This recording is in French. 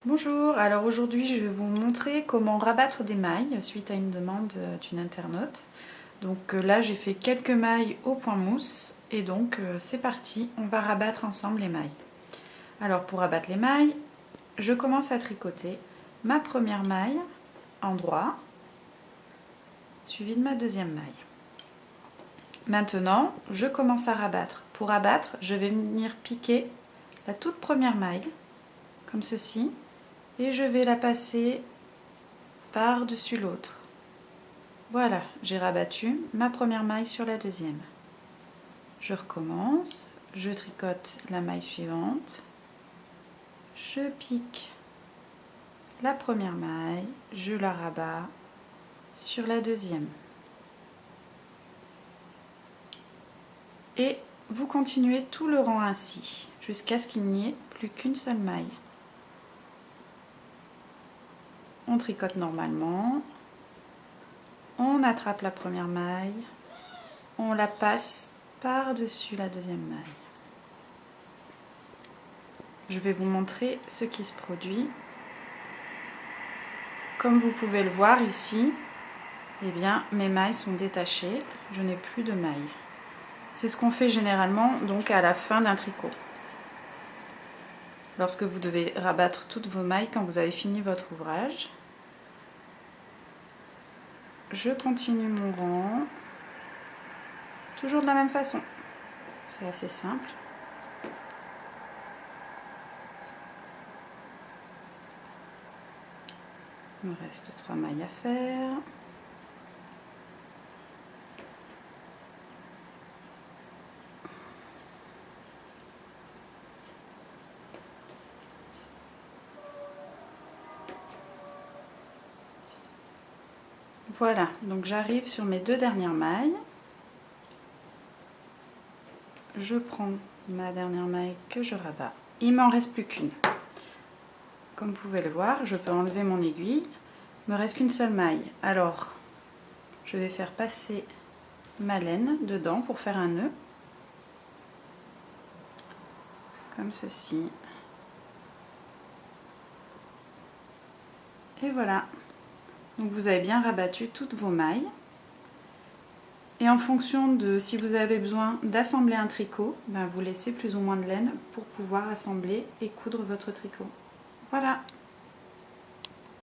Bonjour, alors aujourd'hui je vais vous montrer comment rabattre des mailles suite à une demande d'une internaute. Donc là j'ai fait quelques mailles au point mousse et donc c'est parti, on va rabattre ensemble les mailles. Alors pour rabattre les mailles, je commence à tricoter ma première maille en droit, suivie de ma deuxième maille. Maintenant je commence à rabattre. Pour rabattre, je vais venir piquer la toute première maille, comme ceci. Et je vais la passer par-dessus l'autre. Voilà, j'ai rabattu ma première maille sur la deuxième. Je recommence, je tricote la maille suivante, je pique la première maille, je la rabats sur la deuxième. Et vous continuez tout le rang ainsi, jusqu'à ce qu'il n'y ait plus qu'une seule maille. On tricote normalement, on attrape la première maille, on la passe par-dessus la deuxième maille. Je vais vous montrer ce qui se produit. Comme vous pouvez le voir ici, eh bien, mes mailles sont détachées, je n'ai plus de mailles. C'est ce qu'on fait généralement donc à la fin d'un tricot. Lorsque vous devez rabattre toutes vos mailles quand vous avez fini votre ouvrage. Je continue mon rang, toujours de la même façon. C'est assez simple. Il me reste 3 mailles à faire. Voilà, donc j'arrive sur mes 2 dernières mailles. Je prends ma dernière maille que je rabats. Il m'en reste plus qu'une. Comme vous pouvez le voir, je peux enlever mon aiguille. Il me reste qu'une seule maille. Alors, je vais faire passer ma laine dedans pour faire un nœud. Comme ceci. Et voilà. Donc vous avez bien rabattu toutes vos mailles. Et en fonction de si vous avez besoin d'assembler un tricot, ben vous laissez plus ou moins de laine pour pouvoir assembler et coudre votre tricot. Voilà.